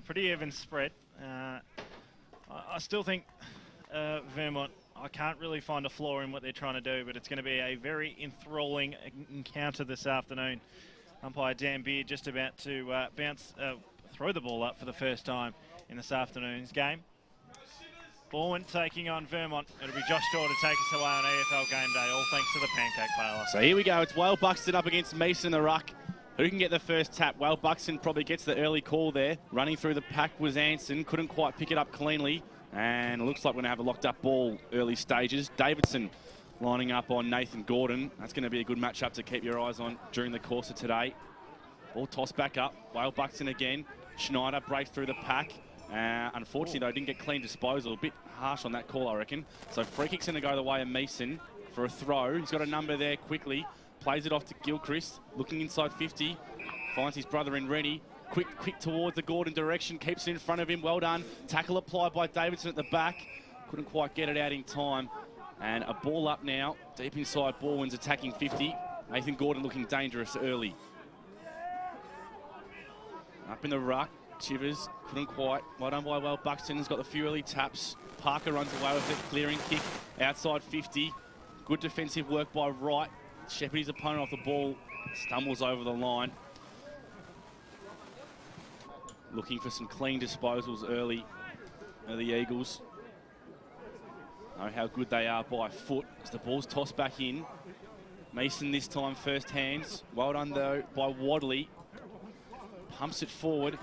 a pretty even spread. I still think Vermont, I can't really find a flaw in what they're trying to do, but it's going to be a very enthralling encounter this afternoon. Umpire Dan Beard just about to throw the ball up for the first time in this afternoon's game. Balwyn taking on Vermont. It'll be Josh Shaw to take us away on AFL Game Day, all thanks to the pancake parlour. So here we go. It's Whale Buxton up against Mason in the ruck. Who can get the first tap? Whale Buxton probably gets the early call there. Running through the pack was Anson. Couldn't quite pick it up cleanly. And it looks like we're going to have a locked-up ball early stages. Davidson lining up on Nathan Gordon. That's going to be a good matchup to keep your eyes on during the course of today. Ball tossed back up. Whale Buxton again. Schneider breaks through the pack. Unfortunately, though, didn't get clean disposal. A bit harsh on that call, I reckon. So free kick's going to go the way of Mason for a throw. He's got a number there quickly. Plays it off to Gilchrist. Looking inside 50. Finds his brother in Rennie. Quick towards the Gordon direction. Keeps it in front of him. Well done. Tackle applied by Davidson at the back. Couldn't quite get it out in time. And a ball up now. Deep inside, Balwyn's attacking 50. Nathan Gordon looking dangerous early. Up in the ruck. Chivers couldn't quite. Well done by Whale Buxton. Has got a few early taps. Parker runs away with it. Clearing kick outside 50. Good defensive work by Wright. Shepherd his opponent off the ball. Stumbles over the line. Looking for some clean disposals early of the Eagles. Know how good they are by foot as the ball's tossed back in. Mason this time first hands. Well done though by Wadley. Pumps it forward.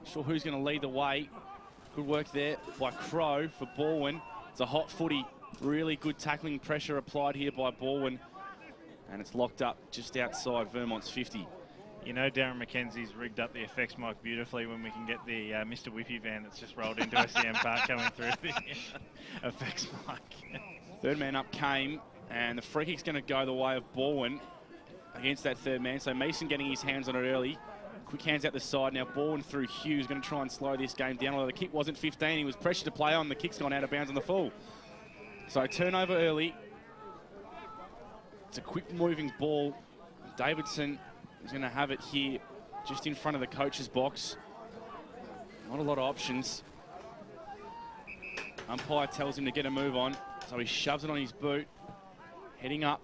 Sure who's going to lead the way. Good work there by Crow for Balwyn. It's a hot footy. Really good tackling pressure applied here by Balwyn. And it's locked up just outside Vermont's 50. You know Darren McKenzie's rigged up the effects mic beautifully when we can get the Mr. Whippy van that's just rolled into SCM Park coming through the effects mic. Third man up came, and the free kick's going to go the way of Balwyn against that third man. So Mason getting his hands on it early. Quick hands out the side. Now Balwyn through Hughes, going to try and slow this game down. Although the kick wasn't 15, he was pressured to play on. The kick's gone out of bounds on the full. So turnover early. It's a quick moving ball. Davidson is going to have it here just in front of the coach's box. Not a lot of options. Umpire tells him to get a move on, so he shoves it on his boot. Heading up.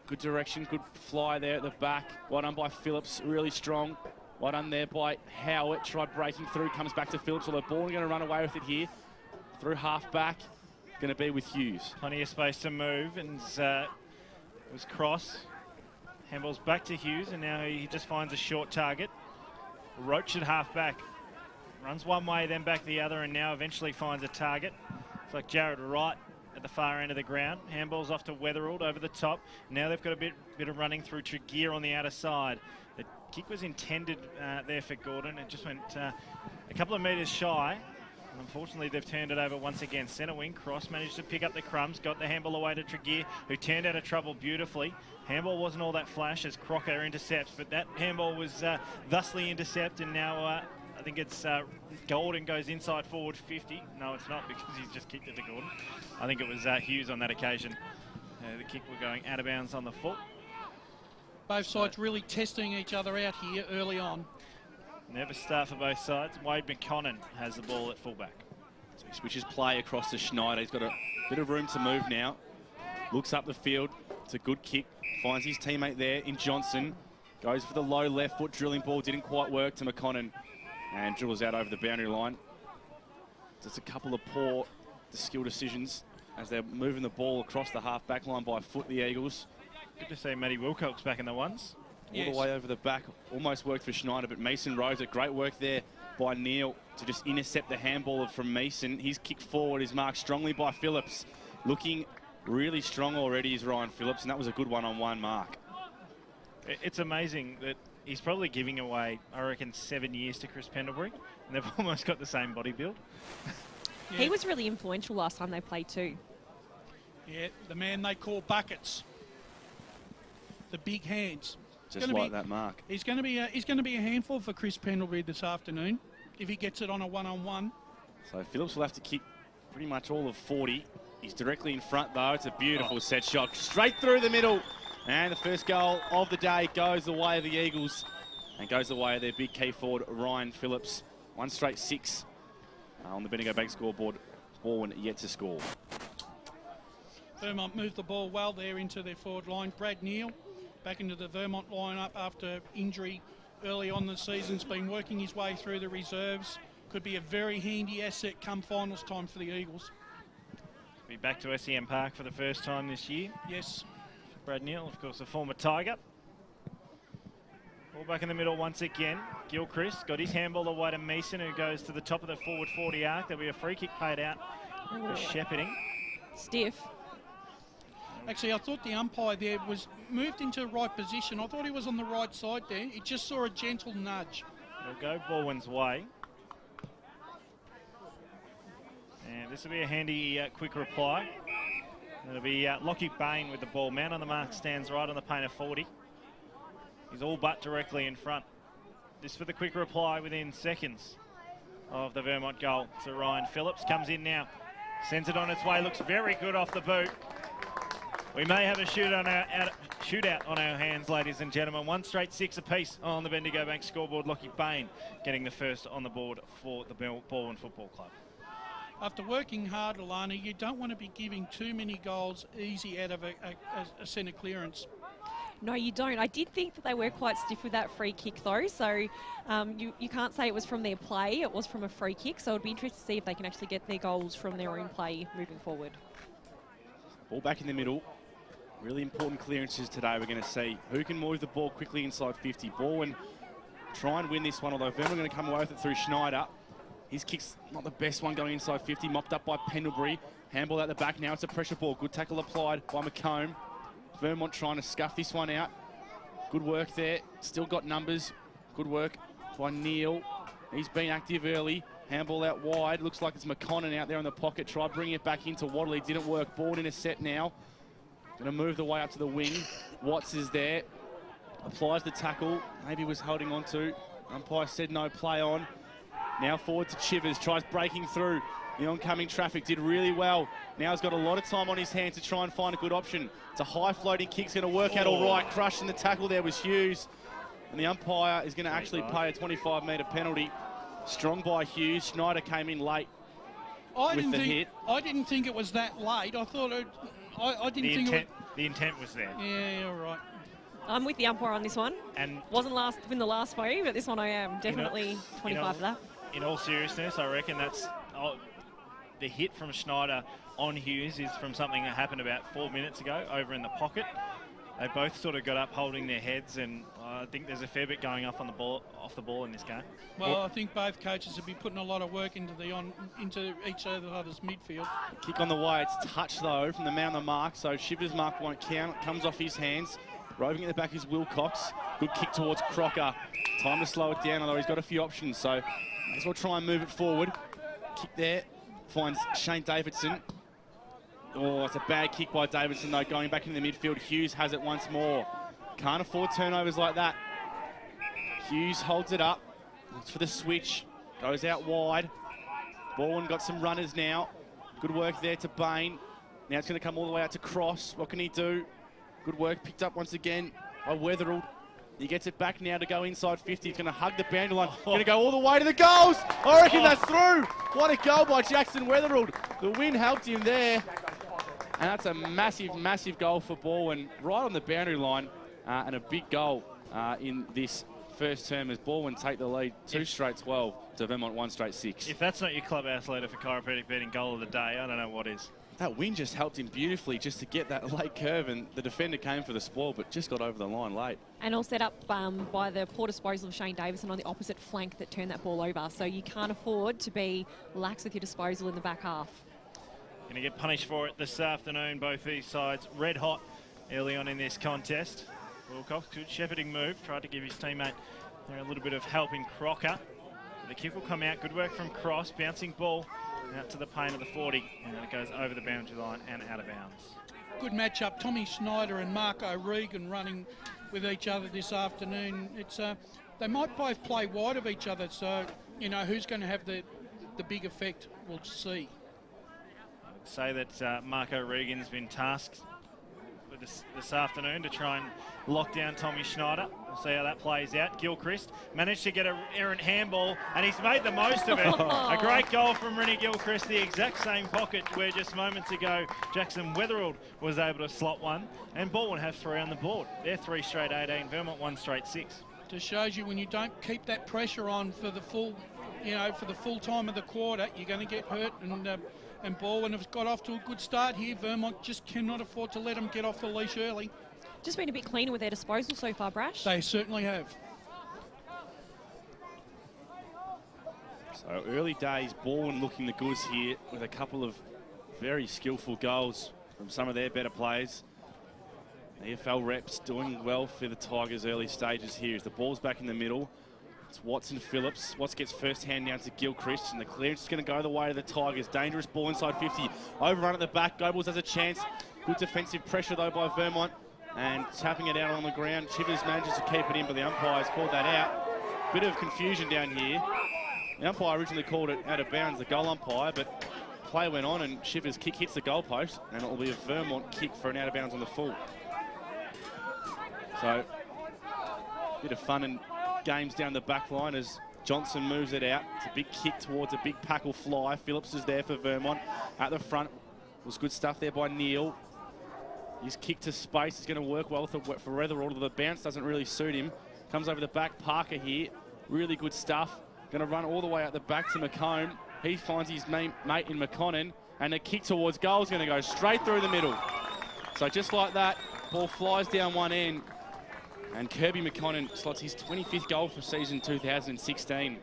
Good direction, good fly there at the back. Well done by Phillips, really strong. Well done there by Howard. Tried breaking through, comes back to Phillips. Although Balwyn going to run away with it here. Through half back, going to be with Hughes. Plenty of space to move, and it was cross. Handball's back to Hughes, and now he just finds a short target. Roach at half back. Runs one way, then back the other, and now eventually finds a target. It's like Jared Wright at the far end of the ground. Handball's off to Weatherald over the top. Now they've got a bit of running through Tregear on the outer side. The kick was intended there for Gordon. It just went a couple of metres shy. And unfortunately, they've turned it over once again. Centre wing, Cross managed to pick up the crumbs, got the handball away to Tregear, who turned out of trouble beautifully. Handball wasn't all that flash as Crocker intercepts, but that handball was thusly intercepted, and now I think it's Gordon goes inside forward 50. No, it's not, because he's just kicked it to Gordon. I think it was Hughes on that occasion. The kick were going out of bounds on the foot. Both sides really testing each other out here early on. Never start for both sides. Wade McConnon has the ball at fullback. So he switches play across to Schneider. He's got a bit of room to move now. Looks up the field. It's a good kick. Finds his teammate there in Johnson. Goes for the low left foot drilling ball. Didn't quite work to McConnon. And dribbles out over the boundary line. Just a couple of poor skill decisions as they're moving the ball across the half-back line by foot, the Eagles. Good to see Matty Wilcox back in the ones. All the way over the back. Almost worked for Schneider, but Mason rose it. Great work there by Neil to just intercept the handball from Mason. His kick forward is marked strongly by Phillips. Looking really strong already is Ryan Phillips, and that was a good one-on-one mark. It's amazing that he's probably giving away, I reckon, 7 years to Chris Pendlebury, and they've almost got the same body build. Yeah. He was really influential last time they played too. Yeah, the man they call Buckets. The big hands. Just like that mark. He's going to be a handful for Chris Pendlebury this afternoon if he gets it on a one-on-one. So Phillips will have to kick pretty much all of 40. He's directly in front though. It's a beautiful set shot straight through the middle. And the first goal of the day goes the way of the Eagles and goes the way of their big key forward, Ryan Phillips. 1 straight 6 on the Bendigo Bank scoreboard. Balwyn yet to score. Vermont moved the ball well there into their forward line. Brad Neal back into the Vermont lineup after injury early on the season. Has been working his way through the reserves. Could be a very handy asset come finals time for the Eagles. Be back to SEM Park for the first time this year. Yes. Brad Neal, of course, a former Tiger. Ball back in the middle once again. Gilchrist got his handball away to Mason, who goes to the top of the forward 40 arc. There'll be a free kick paid out for shepherding. Stiff. Actually, I thought the umpire there was moved into the right position. I thought he was on the right side there. He just saw a gentle nudge. It'll go Balwyn's way. And this will be a handy quick reply. It'll be Lockie Bain with the ball. Man on the mark, stands right on the paint of 40. He's all but directly in front. This for the quick reply within seconds of the Vermont goal. So Ryan Phillips comes in now. Sends it on its way. Looks very good off the boot. We may have a shootout on our hands, ladies and gentlemen. 1 straight 6 apiece on the Bendigo Bank scoreboard. Lockie Bain getting the first on the board for the Balwyn Football Club. After working hard, Alana, you don't want to be giving too many goals easy out of a centre clearance. No, you don't. I did think that they were quite stiff with that free kick, though. So you can't say it was from their play. It was from a free kick. So it'd be interesting to see if they can actually get their goals from their own play moving forward. Ball back in the middle. Really important clearances today. We're going to see who can move the ball quickly inside 50. Balwyn try and win this one, although Vermont going to come away with it through Schneider. His kick's not the best one going inside 50. Mopped up by Pendlebury. Handball out the back now. It's a pressure ball. Good tackle applied by McComb. Vermont trying to scuff this one out. Good work there. Still got numbers. Good work by Neal. He's been active early. Handball out wide. Looks like it's McConnon out there in the pocket. Tried bringing it back into Wadley. Didn't work. Ball in a set now. Going to move the way up to the wing. Watts is there. Applies the tackle. Maybe was holding on to. Umpire said no, play on. Now forward to Chivers. Tries breaking through the oncoming traffic. Did really well. Now he's got a lot of time on his hands to try and find a good option. It's a high floating kick. It's going to work out all right. Crushing the tackle there was Hughes. And the umpire is going to actually pay a 25-metre penalty. Strong by Hughes. Schneider came in late with the hit. I didn't think it was that late. I thought it... I didn't think the intent was there. Yeah, all right. I'm with the umpire on this one. And wasn't last in the last way, but this one I am definitely 25 for that. In all seriousness, I reckon that's the hit from Schneider on Hughes is from something that happened about 4 minutes ago over in the pocket. They both sort of got up holding their heads, and I think there's a fair bit going up on the ball, off the ball in this game. Well, I think both coaches have been putting a lot of work into each other's midfield. Kick on the way. It's touch, though, from the man on the mark, so Shivers' mark won't count. It comes off his hands. Roving at the back is Wilcox. Good kick towards Crocker. Time to slow it down, although he's got a few options, so may as well try and move it forward. Kick there. Finds Shane Davidson. Oh, it's a bad kick by Davidson, though, going back into the midfield. Hughes has it once more. Can't afford turnovers like that. Hughes holds it up. Looks for the switch. Goes out wide. Balwyn got some runners now. Good work there to Bain. Now it's going to come all the way out to Cross. What can he do? Good work. Picked up once again by Weatherald. He gets it back now to go inside 50. He's going to hug the boundary line. Going to go all the way to the goals. I reckon that's through. What a goal by Jackson Weatherald. The wind helped him there. And that's a massive, massive goal for Balwyn, right on the boundary line, and a big goal in this first term as Balwyn take the lead 2 straight 12 to Vermont 1 straight 6. If that's not your clubhouse leader for chiropractic betting goal of the day, I don't know what is. That wind just helped him beautifully just to get that late curve, and the defender came for the spoil, but just got over the line late. And all set up by the poor disposal of Shane Davison on the opposite flank that turned that ball over. So you can't afford to be lax with your disposal in the back half. Going to get punished for it this afternoon. Both these sides red hot early on in this contest. Wilcox, good shepherding move. Tried to give his teammate there a little bit of help in Crocker. The kick will come out. Good work from Cross. Bouncing ball out to the paint of the 40. And it goes over the boundary line and out of bounds. Good matchup. Tommy Schneider and Marco Regan running with each other this afternoon. It's they might both play wide of each other. So, you know, who's going to have the big effect, we'll see. Say that Marco Regan's been tasked with this afternoon to try and lock down Tommy Schneider. We'll see how that plays out. Gilchrist managed to get an errant handball, and he's made the most of it. A great goal from Rennie Gilchrist, the exact same pocket where just moments ago Jackson Weatherald was able to slot one, and Balwyn have 3 on the board. They're 3 straight 18, Vermont 1 straight 6. Just shows you when you don't keep that pressure on for the full, for the full time of the quarter, you're going to get hurt. And Balwyn have got off to a good start here. Vermont just cannot afford to let them get off the leash early. Just been a bit cleaner with their disposal so far, Brash. They certainly have. So early days, Balwyn looking the goods here with a couple of very skillful goals from some of their better players. EFL reps doing well for the Tigers early stages here as the ball's back in the middle. It's Watson Phillips. Watts gets first hand down to Gilchrist, and the clearance is going to go the way of the Tigers. Dangerous ball inside 50. Overrun at the back. Goebbels has a chance. Good defensive pressure though by Vermont, and tapping it out on the ground. Chivers manages to keep it in, but the umpire's called that out. Bit of confusion down here. The umpire originally called it out of bounds, the goal umpire, but play went on and Chivers' kick hits the goalpost, and it will be a Vermont kick for an out of bounds on the full. So, bit of fun and games down the back line as Johnson moves it out. It's a big kick towards a big pack will fly. Phillips is there for Vermont. At the front was good stuff there by Neal. His kick to space is going to work well for Weatherald, although the bounce doesn't really suit him. Comes over the back, Parker here. Really good stuff. Going to run all the way out the back to McComb. He finds his mate in McConnon, and the kick towards goal is going to go straight through the middle. So just like that, ball flies down one end. And Kirby McConnon slots his 25th goal for season 2016.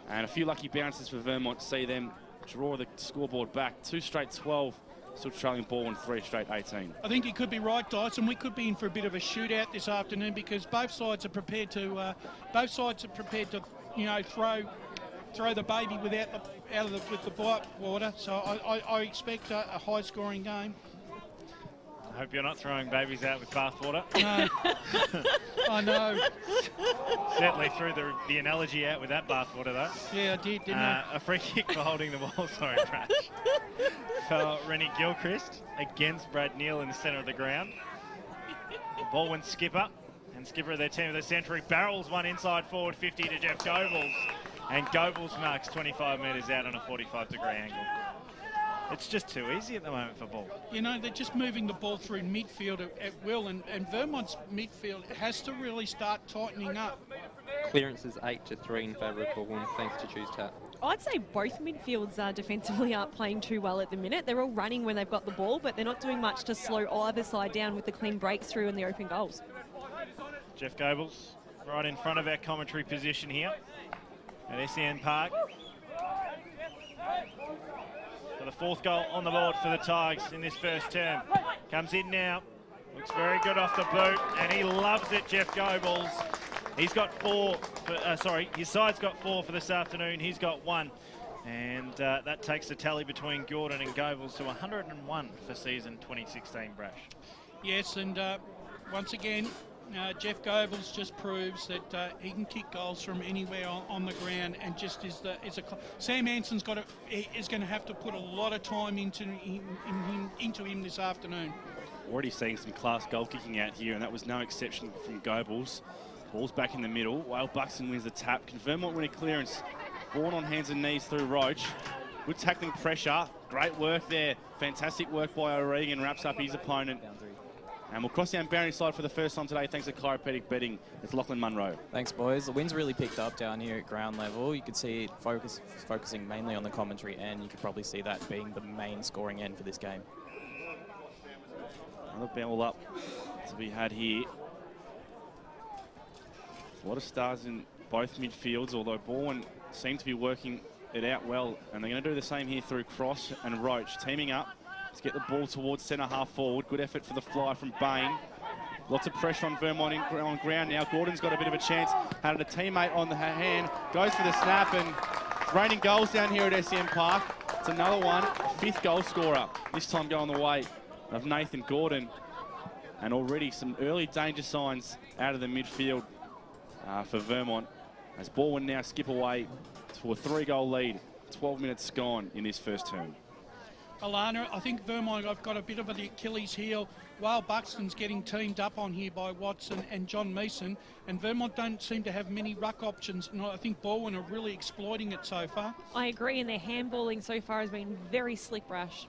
And a few lucky bounces for Vermont to see them draw the scoreboard back. 2 straight 12, still trailing Balwyn 3 straight 18. I think you could be right, Dyson. We could be in for a bit of a shootout this afternoon because both sides are prepared to, throw the baby with the bite water. So I expect a high-scoring game. I hope you're not throwing babies out with bathwater. No. I know. Certainly threw the analogy out with that bathwater, though. Yeah, I did, didn't I? A free kick for holding the ball, sorry, Brash. For Rennie Gilchrist against Brad Neal in the centre of the ground. Balwyn skipper and skipper of their team of the century barrels one inside forward 50 to Jeff Goebbels. And Goebbels marks 25 metres out on a 45-degree angle. It's just too easy at the moment for Ball. You know, they're just moving the ball through midfield at will, and Vermont's midfield has to really start tightening up. Clearances 8-3 in favour of Balwyn, thanks to Choose Tap. I'd say both midfields defensively aren't playing too well at the minute. They're all running when they've got the ball, but they're not doing much to slow either side down with the clean breaks through and the open goals. Jeff Goebbels right in front of our commentary position here at SEN Park. For the 4th goal on the board for the Tigers in this first term. Comes in now. Looks very good off the boot, and he loves it, Jeff Goebbels. He's got 4, his side's got 4 for this afternoon. He's got 1. And that takes the tally between Gordon and Goebbels to 101 for season 2016, Brash. Yes, and once again, Jeff Goebbels just proves that he can kick goals from anywhere on the ground, and just Sam Anson's is going to have to put a lot of time into him this afternoon. Already seeing some class goal kicking out here, and that was no exception from Goebbels. Ball's back in the middle. Whale Buxton wins the tap. Can Vermont win a clearance? Born on hands and knees through Roach. Good tackling pressure. Great work there. Fantastic work by O'Regan. Wraps up his opponent. And we'll cross down boundary side for the first time today thanks to chiropractic betting. It's Lachlan Munro. Thanks, boys. The wind's really picked up down here at ground level. You could see it focusing mainly on the commentary, and you could probably see that being the main scoring end for this game. Another ball up to be had here. A lot of stars in both midfields, although Balwyn seem to be working it out well. And they're going to do the same here through Cross and Roach, teaming up to get the ball towards centre half forward. Good effort for the fly from Bain. Lots of pressure on Vermont on ground now. Gordon's got a bit of a chance. Had a teammate on the hand. Goes for the snap, and raining goals down here at SEN Park. It's another one. 5th goal scorer. This time going the way of Nathan Gordon. And already some early danger signs out of the midfield for Vermont. As Balwyn now skip away to a 3-goal lead. 12 minutes gone in this first term. Alana, I think Vermont have got a bit of an Achilles heel while Buxton's getting teamed up on here by Watson and John Meeson, and Vermont don't seem to have many ruck options, and I think Balwyn are really exploiting it so far. I agree, and their handballing so far has been very slick, Brash.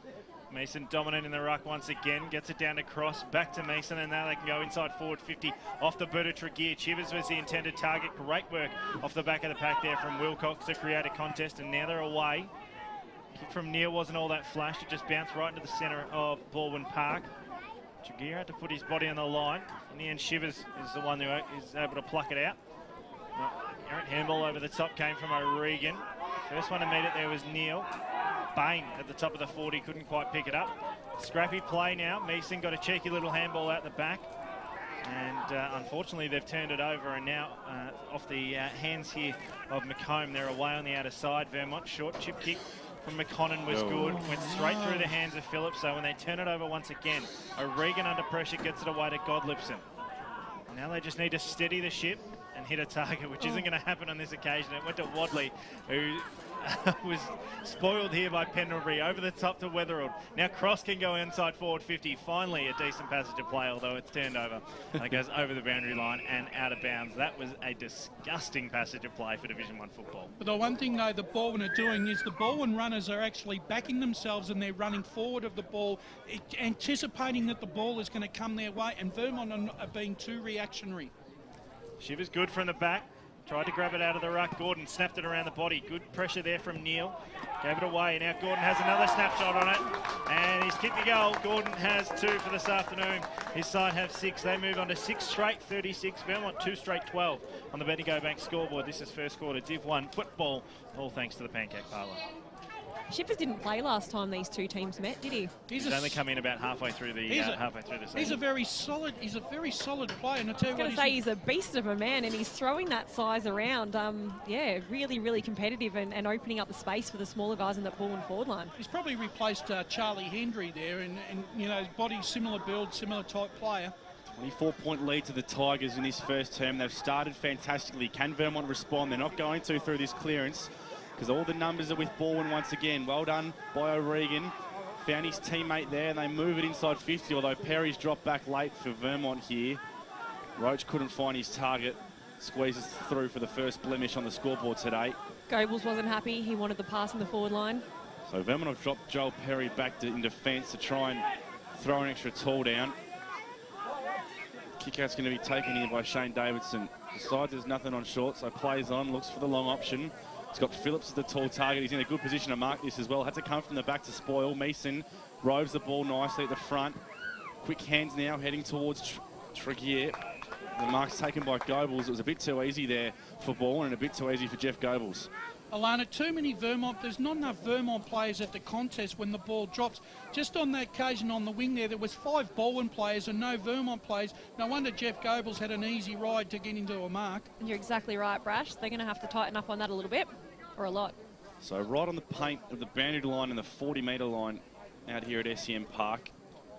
Mason dominant in the ruck once again, gets it down to Cross, back to Mason, and now they can go inside forward 50 off the boot of Tregear. Chivers was the intended target. Great work off the back of the pack there from Wilcox to create a contest, and now they're away. Kick from Neil wasn't all that flash, it just bounced right into the centre of Balwyn Park. Tregear had to put his body on the line. In the end, Shivers is the one who is able to pluck it out. Errant handball over the top came from O'Regan. First one to meet it there was Neil. Bain at the top of the 40, couldn't quite pick it up. Scrappy play now. Meeson got a cheeky little handball out the back. And unfortunately, they've turned it over, and now off the hands here of McComb. They're away on the outer side. Vermont, short chip kick from McConnon was good. Went straight through the hands of Phillips. So when they turn it over once again, O'Regan under pressure gets it away to Godlipson. Now they just need to steady the ship and hit a target, which isn't going to happen on this occasion. It went to Wadley, who was spoiled here by Pendlebury, over the top to Weatherald. Now Cross can go inside forward 50. Finally a decent passage of play, although it's turned over. And it goes over the boundary line and out of bounds. That was a disgusting passage of play for Division 1 football. But the one thing, though, the Balwyn are doing is the Balwyn runners are actually backing themselves, and they're running forward of the ball, anticipating that the ball is going to come their way, and Vermont are being too reactionary. Shivers good from the back. Tried to grab it out of the ruck. Gordon snapped it around the body. Good pressure there from Neil. Gave it away. Now Gordon has another snapshot on it. And he's kicked the goal. Gordon has 2 for this afternoon. His side have 6. They move on to 6 straight 36. Vermont 2 straight 12 on the Bendigo Bank scoreboard. This is first quarter Div 1 football. All thanks to the Pancake Parlour. Shippers didn't play last time these two teams met, did he? He's only come in about halfway through the season. He's a very solid player, and I tell you what, he's a beast of a man, and he's throwing that size around. Yeah, really, really competitive and opening up the space for the smaller guys in that Balwyn forward line. He's probably replaced Charlie Hendry there, and you know, body similar build, similar type player. 24-point lead to the Tigers in this first term. They've started fantastically. Can Vermont respond? They're not going to through this clearance, because all the numbers are with Balwyn once again. Well done by O'Regan. Found his teammate there, and they move it inside 50, although Perry's dropped back late for Vermont here. Roach couldn't find his target. Squeezes through for the first blemish on the scoreboard today. Goebbels wasn't happy. He wanted the pass in the forward line. So Vermont have dropped Joel Perry back in defence to try and throw an extra tall down. Kick-out's going to be taken here by Shane Davidson. Decides there's nothing on short, so plays on, looks for the long option. He's got Phillips as the tall target. He's in a good position to mark this as well. Had to come from the back to spoil. Meeson roves the ball nicely at the front. Quick hands now heading towards Tregear. The mark's taken by Goebbels. It was a bit too easy there for Balwyn and a bit too easy for Jeff Goebbels. Alana, too many Vermont. There's not enough Vermont players at the contest when the ball drops. Just on that occasion on the wing there was 5 Balwyn players and no Vermont players. No wonder Jeff Goebbels had an easy ride to get into a mark. And you're exactly right, Brash. They're going to have to tighten up on that a little bit, or a lot. So right on the paint of the boundary line and the 40-metre line out here at SEM Park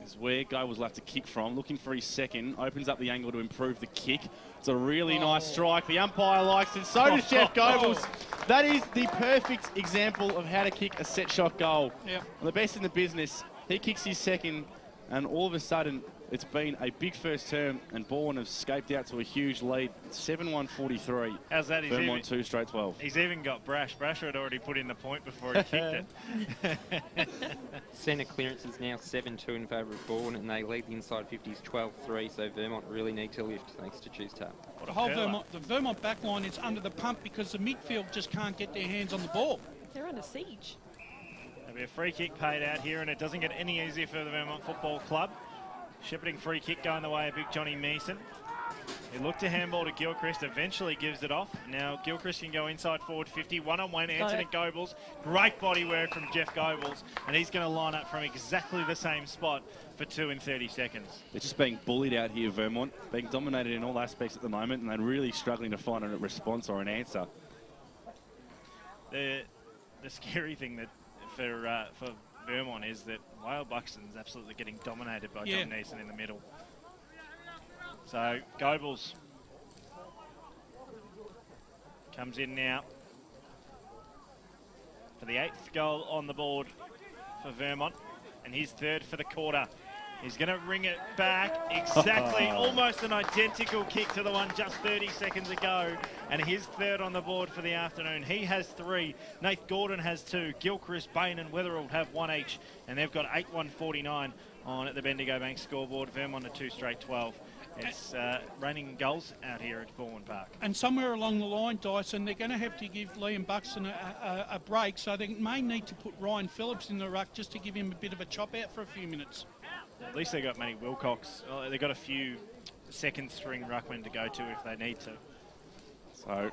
is where Goebbels will have to kick from. Looking for his second. Opens up the angle to improve the kick. It's a really nice strike. The umpire likes it. So does Jeff Goebbels. That is the perfect example of how to kick a set shot goal. Yep. The best in the business. He kicks his second, and all of a sudden, it's been a big first term, and Balwyn have escaped out to a huge lead. 7-1-43. How's that? Vermont 2 straight 12. He's even got Brash. Brash had already put in the point before he kicked it. Centre clearance is now 7-2 in favour of Balwyn, and they lead the inside 50s 12-3, so Vermont really need to lift thanks to Choose Tap. The Vermont back line is under the pump because the midfield just can't get their hands on the ball. They're under siege. There'll be a free kick paid out here, and it doesn't get any easier for the Vermont Football Club. Shepherding free kick going the way of big Johnny Meeson. He looked to handball to Gilchrist, eventually gives it off. Now Gilchrist can go inside forward 50, one-on-one, Anthony Goebbels. Great body work from Jeff Goebbels, and he's going to line up from exactly the same spot for 2 in 30 seconds. They're just being bullied out here, Vermont, being dominated in all aspects at the moment, and they're really struggling to find a response or an answer. The scary thing that for Vermont is that Whale Buxton's absolutely getting dominated by John Neeson in the middle. So Goebbels comes in now for the 8th goal on the board for Vermont, and his 3rd for the quarter. He's going to ring it back. Exactly, almost an identical kick to the one just 30 seconds ago. And his third on the board for the afternoon. He has 3. Nath Gordon has 2. Gilchrist, Bain and Weatherald have 1 each. And they've got 8-1-49 on at the Bendigo Bank scoreboard. Vermont a 2 straight 12. It's raining goals out here at Balwyn Park. And somewhere along the line, Dyson, they're going to have to give Liam Buxton a break, so they may need to put Ryan Phillips in the ruck just to give him a bit of a chop out for a few minutes. At least they got Manny Wilcox. They've got a few second string ruckmen to go to if they need to. So,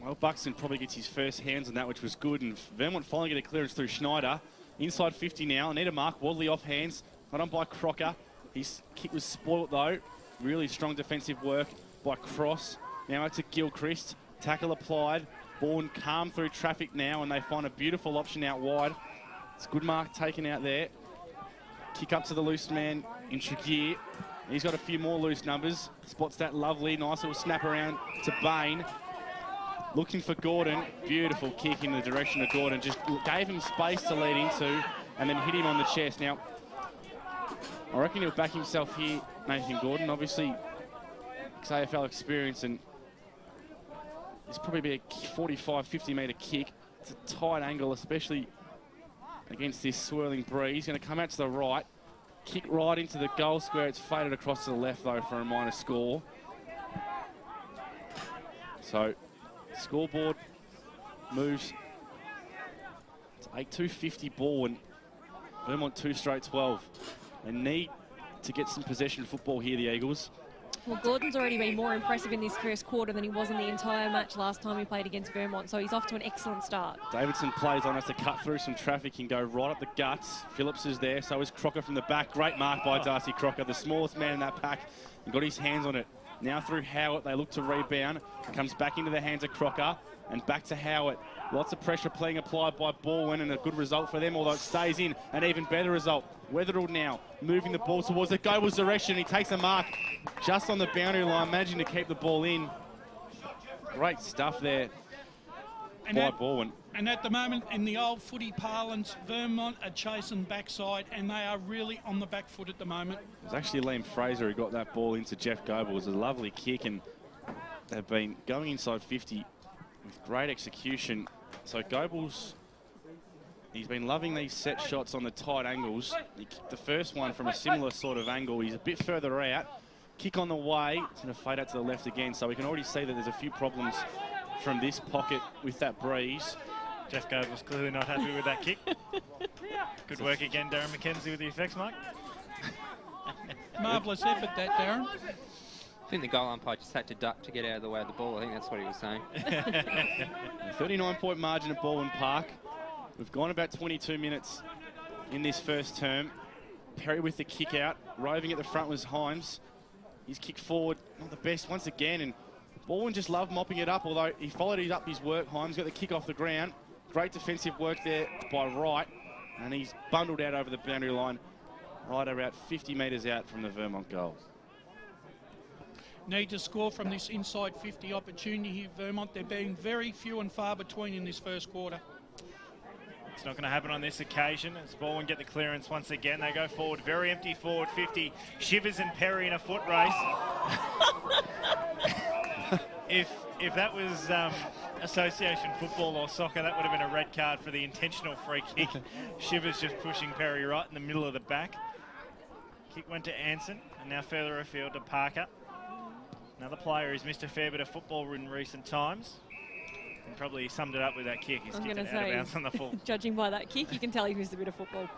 well, Buxton probably gets his first hands on that, which was good. And Vermont finally get a clearance through Schneider. Inside 50 now. Need a mark. Wadley off hands. Not on by Crocker. His kick was spoilt though. Really strong defensive work by Cross. Now it's to Gilchrist. Tackle applied. Bourne calm through traffic now, and they find a beautiful option out wide. It's a good mark taken out there. Kick up to the loose man in Tregear. He's got a few more loose numbers. Spots that lovely. Nice little snap around to Bain. Looking for Gordon. Beautiful kick in the direction of Gordon. Just gave him space to lead into and then hit him on the chest. Now, I reckon he'll back himself here, Nathan Gordon. Obviously, AFL experience, and this probably be a 45, 50-metre kick. It's a tight angle, especially against this swirling breeze. He's going to come out to the right, kick right into the goal square. It's faded across to the left, though, for a minor score. So, scoreboard moves to 8-2-50 ball, and Vermont 2 straight 12. They need to get some possession football here, the Eagles. Well, Gordon's already been more impressive in this first quarter than he was in the entire match last time he played against Vermont, so he's off to an excellent start. Davidson plays on, has to cut through some traffic and go right up the guts. Phillips is there, so is Crocker from the back. Great mark by Darcy Crocker, the smallest man in that pack, and got his hands on it. Now through Howard, they look to rebound. It comes back into the hands of Crocker and back to Howard. Lots of pressure being applied by Balwyn, and a good result for them, although it stays in. An even better result. Weatherald now moving the ball towards the Goebel's direction. He takes a mark just on the boundary line, managing to keep the ball in. Great stuff there by Balwyn. And at the moment, in the old footy parlance, Vermont are chasing backside, and they are really on the back foot at the moment. It was actually Liam Fraser who got that ball into Jeff Goebel. It was a lovely kick, and they've been going inside 50 with great execution. So Goebel's, he's been loving these set shots on the tight angles. He kicked the first one from a similar sort of angle. He's a bit further out. Kick on the way. It's going to fade out to the left again. So we can already see that there's a few problems from this pocket with that breeze. Jeff Goebel's clearly not happy with that kick. Good work again, Darren McKenzie, with the effects, Mike. Marvellous effort, that, Darren. I think the goal umpire just had to duck to get out of the way of the ball. I think that's what he was saying. 39-point margin at Balwyn Park. We've gone about 22 minutes in this first term. Perry with the kick out. Roving at the front was Himes. His kick forward, not the best once again, and Balwyn just loved mopping it up, although he followed up his work. Himes got the kick off the ground. Great defensive work there by Wright, and he's bundled out over the boundary line, right about 50 metres out from the Vermont goal. Need to score from this inside 50 opportunity here, Vermont. They're being very few and far between in this first quarter. It's not going to happen on this occasion as Balwyn get the clearance once again. They go forward, very empty forward 50. Shivers and Perry in a foot race. If that was association football or soccer, that would have been a red card for the intentional free kick. Shivers just pushing Perry right in the middle of the back. Kick went to Anson, and now further afield to Parker. Another player who's missed a fair bit of football in recent times. And probably summed it up with that kick. He's kicked it out of bounds on the full. Judging by that kick, you can tell he missed a bit of football.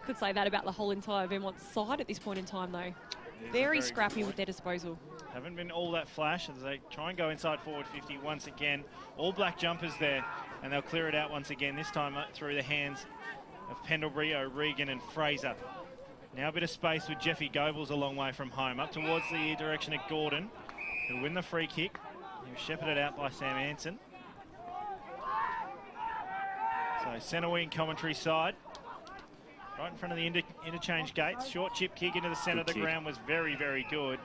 Could say that about the whole entire Vermont side at this point in time, though. Very scrappy with their disposal. Haven't been all that flash as they try and go inside forward 50 once again. All black jumpers there, and they'll clear it out once again, this time through the hands of Pendlebury, O'Regan and Fraser. Now a bit of space with Jeffy Goebel's a long way from home. Up towards the direction of Gordon, who'll win the free kick. He was shepherded out by Sam Anson. So centre wing commentary side. Right in front of the interchange gates. Short chip kick into the centre of the ground was very, very good.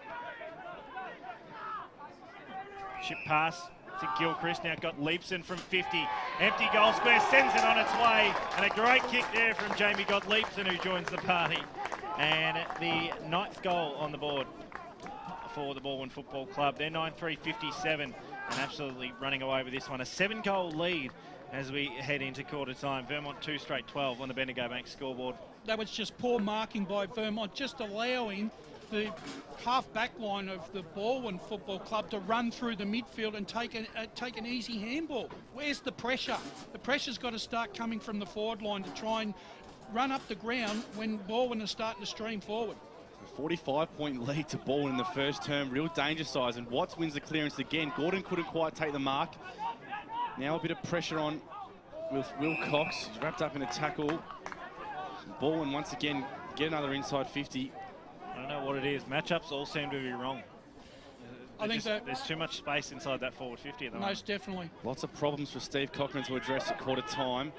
Chip pass to Gilchrist. Now got Leapson from 50. Empty goal square, sends it on its way. And a great kick there from Jamie Gottliebson, who joins the party. And the 9th goal on the board for the Balwyn Football Club. They're 9-3-57 and absolutely running away with this one. A 7-goal lead as we head into quarter time. Vermont 2 straight 12 on the Bendigo Bank scoreboard. That was just poor marking by Vermont, just allowing the half-back line of the Balwyn Football Club to run through the midfield and take an easy handball. Where's the pressure? The pressure's got to start coming from the forward line to try and run up the ground when Balwyn is starting to stream forward. A 45-point lead to Balwyn in the first term, real danger size, and Watts wins the clearance again. Gordon couldn't quite take the mark. Now a bit of pressure on with Will Cox. He's wrapped up in a tackle. Balwyn once again get another inside 50. I don't know what it is. Matchups all seem to be wrong. I think that there's too much space inside that forward 50 at the moment. Most definitely. Lots of problems for Steve Cochran to address at quarter time.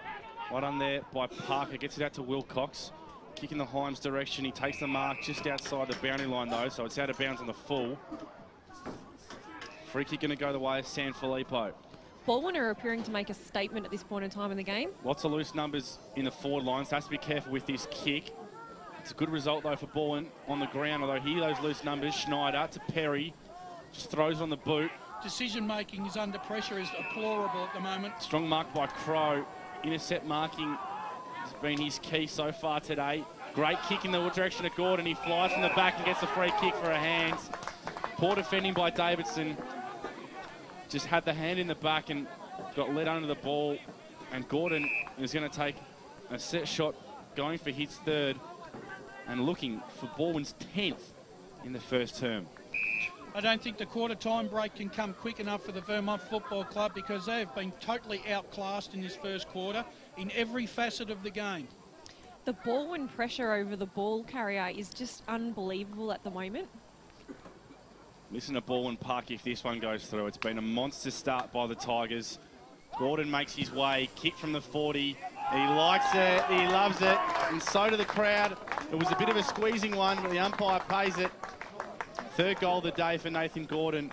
Right on there by Parker, gets it out to Will Cox. Kick in the Himes direction. He takes the mark just outside the boundary line though, so it's out of bounds on the full. Free kick going to go the way of Sanfilippo. Balwyn are appearing to make a statement at this point in time in the game. Lots of loose numbers in the forward line, so has to be careful with this kick. It's a good result though for Balwyn on the ground, although here those loose numbers. Schneider to Perry, just throws on the boot. Decision making is under pressure is deplorable at the moment. Strong mark by Crow. Intercept marking has been his key so far today. Great kick in the direction of Gordon. He flies from the back and gets a free kick for a hands. Poor defending by Davidson. Just had the hand in the back and got led under the ball. And Gordon is going to take a set shot, going for his 3rd and looking for Balwyn's 10th in the first term. I don't think the quarter time break can come quick enough for the Vermont Football Club because they have been totally outclassed in this first quarter in every facet of the game. The Balwyn pressure over the ball carrier is just unbelievable at the moment. Listen to Balwyn Park if this one goes through. It's been a monster start by the Tigers. Gordon makes his way, kick from the 40. He likes it, he loves it, and so do the crowd. It was a bit of a squeezing one, but the umpire pays it. 3rd goal of the day for Nathan Gordon,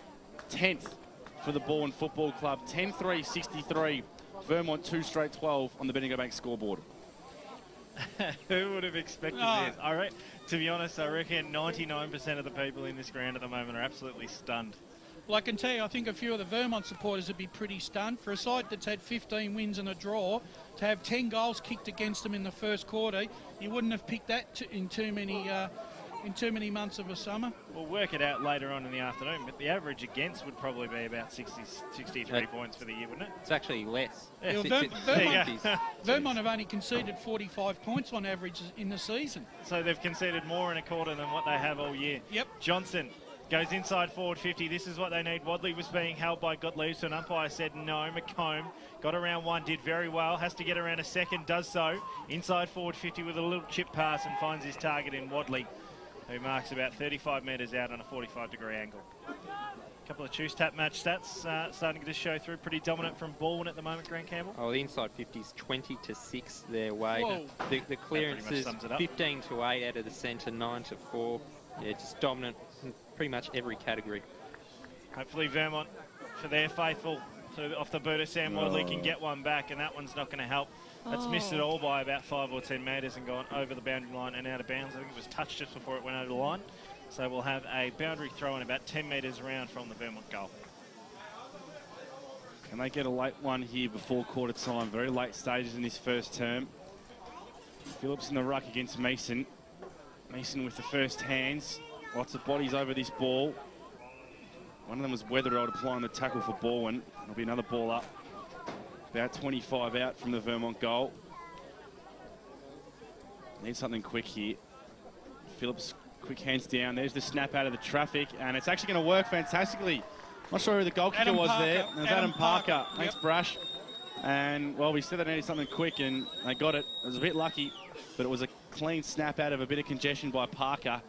10th for the Balwyn Football Club. 10-3-63, Vermont 2 straight 12 on the Bendigo Bank scoreboard. Who would have expected this? To be honest, I reckon 99% of the people in this ground at the moment are absolutely stunned. Well, I can tell you, I think a few of the Vermont supporters would be pretty stunned. For a side that's had 15 wins and a draw, to have 10 goals kicked against them in the first quarter, you wouldn't have picked that in too many months of a summer. We'll work it out later on in the afternoon, but the average against would probably be about 63 points for the year, wouldn't it? It's actually less. Yeah, Vermont have only conceded 45 points on average in the season. So they've conceded more in a quarter than what they have all year. Yep. Johnson goes inside forward 50. This is what they need. Wadley was being held by Gottlieb, so an umpire said no. McComb got around 1, did very well. Has to get around a 2nd, does so. Inside forward 50 with a little chip pass and finds his target in Wadley, who marks about 35 metres out on a 45-degree angle. A couple of choose tap match stats starting to show through. Pretty dominant from Balwyn at the moment, Grant Campbell. Oh, the inside 50's 20-6 their way. Whoa. The clearance is 15-8 out of the centre, 9-4. Yeah, just dominant in pretty much every category. Hopefully Vermont, for their faithful, off the boot of Sam Wadley, can get one back, and that one's not going to help. That's missed it all by about 5 or 10 metres and gone over the boundary line and out of bounds. I think it was touched just before it went over the line. So we'll have a boundary throw in about 10 metres around from the Vermont goal. Can they get a late one here before quarter time? Very late stages in this first term. Phillips in the ruck against Mason. Mason with the first hands. Lots of bodies over this ball. One of them was Weatherald applying the tackle for Balwyn. There'll be another ball up. About 25 out from the Vermont goal. Need something quick here. Phillips, quick hands down. There's the snap out of the traffic, and it's actually going to work fantastically. Not sure who the goal kicker was there. It was Adam Parker. Thanks, Brash. And, well, we said they needed something quick, and they got it. It was a bit lucky, but it was a clean snap out of a bit of congestion by Parker.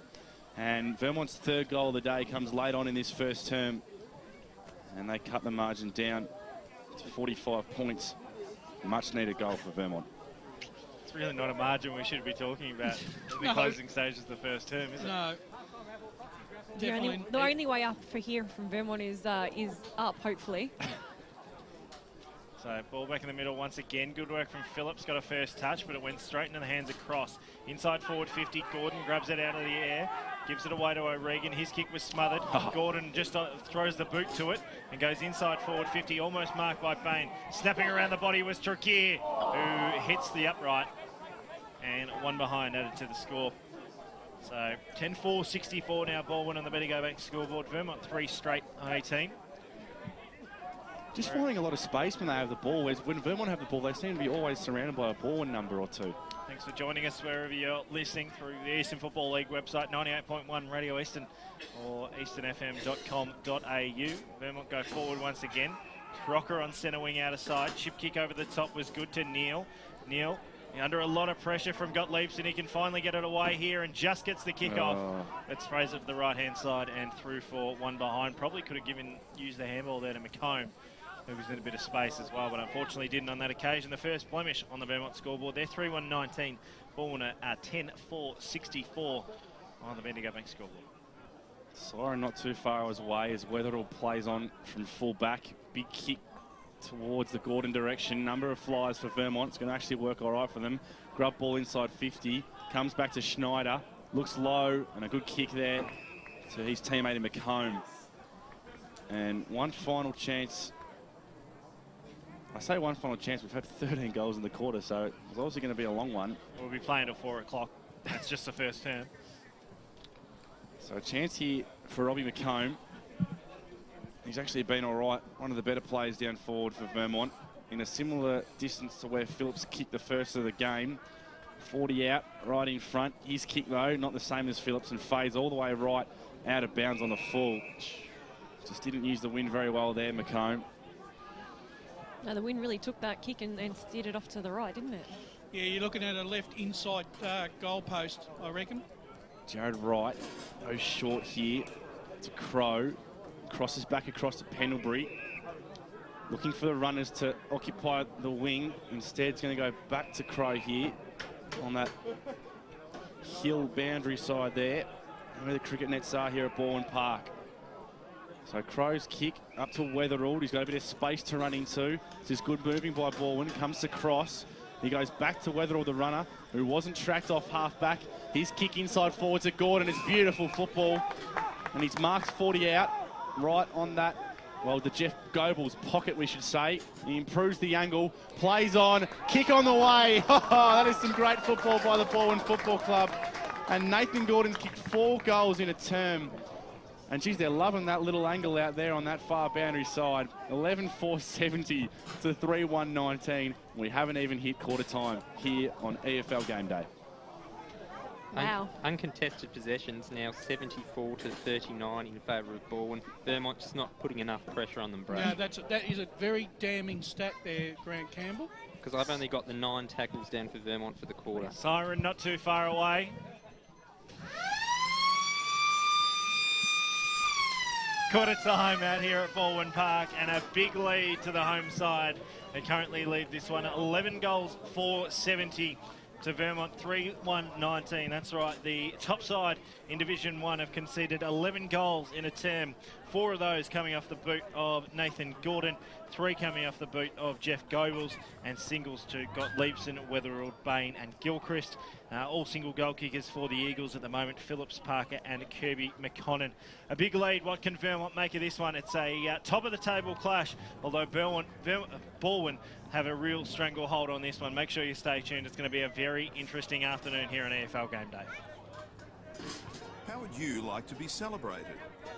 And Vermont's 3rd goal of the day comes late on in this first term. And they cut the margin down to 45 points. Much needed goal for Vermont. It's really not a margin we should be talking about in the closing stages of the first term, is it? No. The only way up for here from Vermont is up, hopefully. So ball back in the middle once again. Good work from Phillips. Got a first touch, but it went straight into the hands of Cross. Inside forward 50. Gordon grabs it out of the air. Gives it away to O'Regan. His kick was smothered. Gordon just throws the boot to it and goes inside forward 50. Almost marked by Bain. Snapping around the body was Trukir, who hits the upright. And one behind added to the score. So 10-4, 64 now. Balwyn on the Better Go Back scoreboard. Vermont 3 straight on 18. Just finding a lot of space when they have the ball. When Vermont have the ball, they seem to be always surrounded by a Balwyn number or two. Thanks for joining us wherever you're listening through the Eastern Football League website, 98.1 Radio Eastern or easternfm.com.au. Vermont go forward once again. Crocker on centre wing out of side. Chip kick over the top was good to Neil. Neil under a lot of pressure from Gottliebs, and he can finally get it away here and just gets the kick off. It sprays it to the right-hand side and through for one behind. Probably could have used the handball there to McComb, who was in a bit of space as well, but unfortunately didn't on that occasion. The first blemish on the Vermont scoreboard. They're 3-1-19. Balwyn at 10-4-64 on the Bendigo Bank scoreboard. Siren not too far away as Weatherall plays on from full back. Big kick towards the Gordon direction. Number of flyers for Vermont. It's going to actually work all right for them. Grub ball inside 50. Comes back to Schneider. Looks low, and a good kick there to his teammate in McComb. And one final chance. I say one final chance. We've had 13 goals in the quarter, so it's obviously going to be a long one. We'll be playing till 4 o'clock. That's just the first term. So a chance here for Robbie McComb. He's actually been all right. One of the better players down forward for Vermont. In a similar distance to where Phillips kicked the first of the game. 40 out, right in front. His kick, though, not the same as Phillips, and fades all the way right out of bounds on the full. Just didn't use the wind very well there, McComb. No, the wind really took that kick and steered it off to the right, didn't it? Yeah, you're looking at a left inside goal post, I reckon. Jared Wright goes short here to Crow. Crosses back across to Pendlebury. Looking for the runners to occupy the wing. Instead, it's going to go back to Crow here on that hill boundary side there, where the cricket nets are here at Balwyn Park. So Crow's kick up to Weatherall. He's got a bit of space to run into. This is good moving by Balwyn. Comes to Cross. He goes back to Weatherall, the runner, who wasn't tracked off half-back. His kick inside forward to Gordon. It's beautiful football. And he's marked 40 out right on that, well, the Jeff Goebbels pocket, we should say. He improves the angle, plays on, kick on the way. That is some great football by the Balwyn Football Club. And Nathan Gordon's kicked 4 goals in a term. And geez, they're loving that little angle out there on that far boundary side. 11-4-70 to 3-1-19. We haven't even hit quarter time here on EFL Game Day. Wow. Uncontested possessions now 74 to 39 in favour of Balwyn. Vermont just not putting enough pressure on them, Brad. No, that is a very damning stat there, Grant Campbell. Because I've only got the 9 tackles down for Vermont for the quarter. Siren not too far away. Quarter time out here at Balwyn Park, and a big lead to the home side. They currently lead this one 11 goals for 70 to Vermont 3-1-19. That's right, the top side in Division 1 have conceded 11 goals in a term. 4 of those coming off the boot of Nathan Gordon, 3 coming off the boot of Jeff Goebbels, and singles to Gottliebsen, Weatherall, Bain and Gilchrist. All single goal kickers for the Eagles at the moment, Phillips, Parker and Kirby McConnon. A big lead. What can Vermont make of this one? It's a top of the table clash, although Balwyn have a real stranglehold on this one. Make sure you stay tuned. It's going to be a very interesting afternoon here on EFL Game Day. How would you like to be celebrated?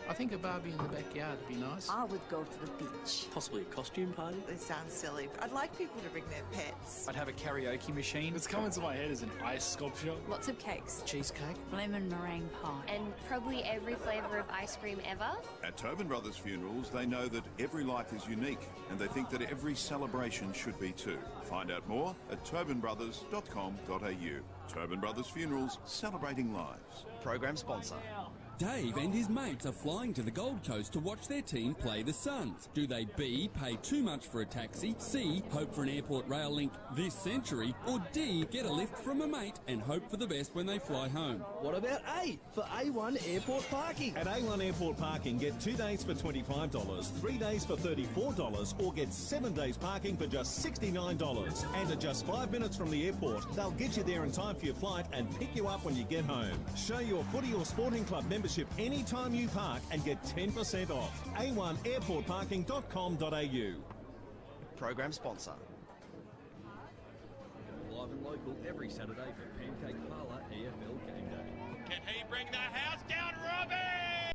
I think a barbie in the backyard would be nice. I would go to the beach. Possibly a costume party. It sounds silly, but I'd like people to bring their pets. I'd have a karaoke machine. What's coming to my head is an ice sculpture. Lots of cakes. Cheesecake. Lemon meringue pie. And probably every flavour of ice cream ever. At Tobin Brothers Funerals, they know that every life is unique, and they think that every celebration should be too. Find out more at tobinbrothers.com.au. Tobin Brothers Funerals, celebrating lives. Program sponsor. Dave and his mates are flying to the Gold Coast to watch their team play the Suns. Do they B, pay too much for a taxi, C, hope for an airport rail link this century, or D, get a lift from a mate and hope for the best when they fly home? What about A, for A1 airport parking? At A1 Airport Parking, get 2 days for $25, 3 days for $34, or get 7 days parking for just $69. And at just 5 minutes from the airport, they'll get you there in time for your flight and pick you up when you get home. Show your footy or sporting club membership anytime you park and get 10% off. A1airportparking.com.au. Program sponsor. Live and local every Saturday for Pancake Parlour EFL Game Day. Can he bring the house down, Robbie?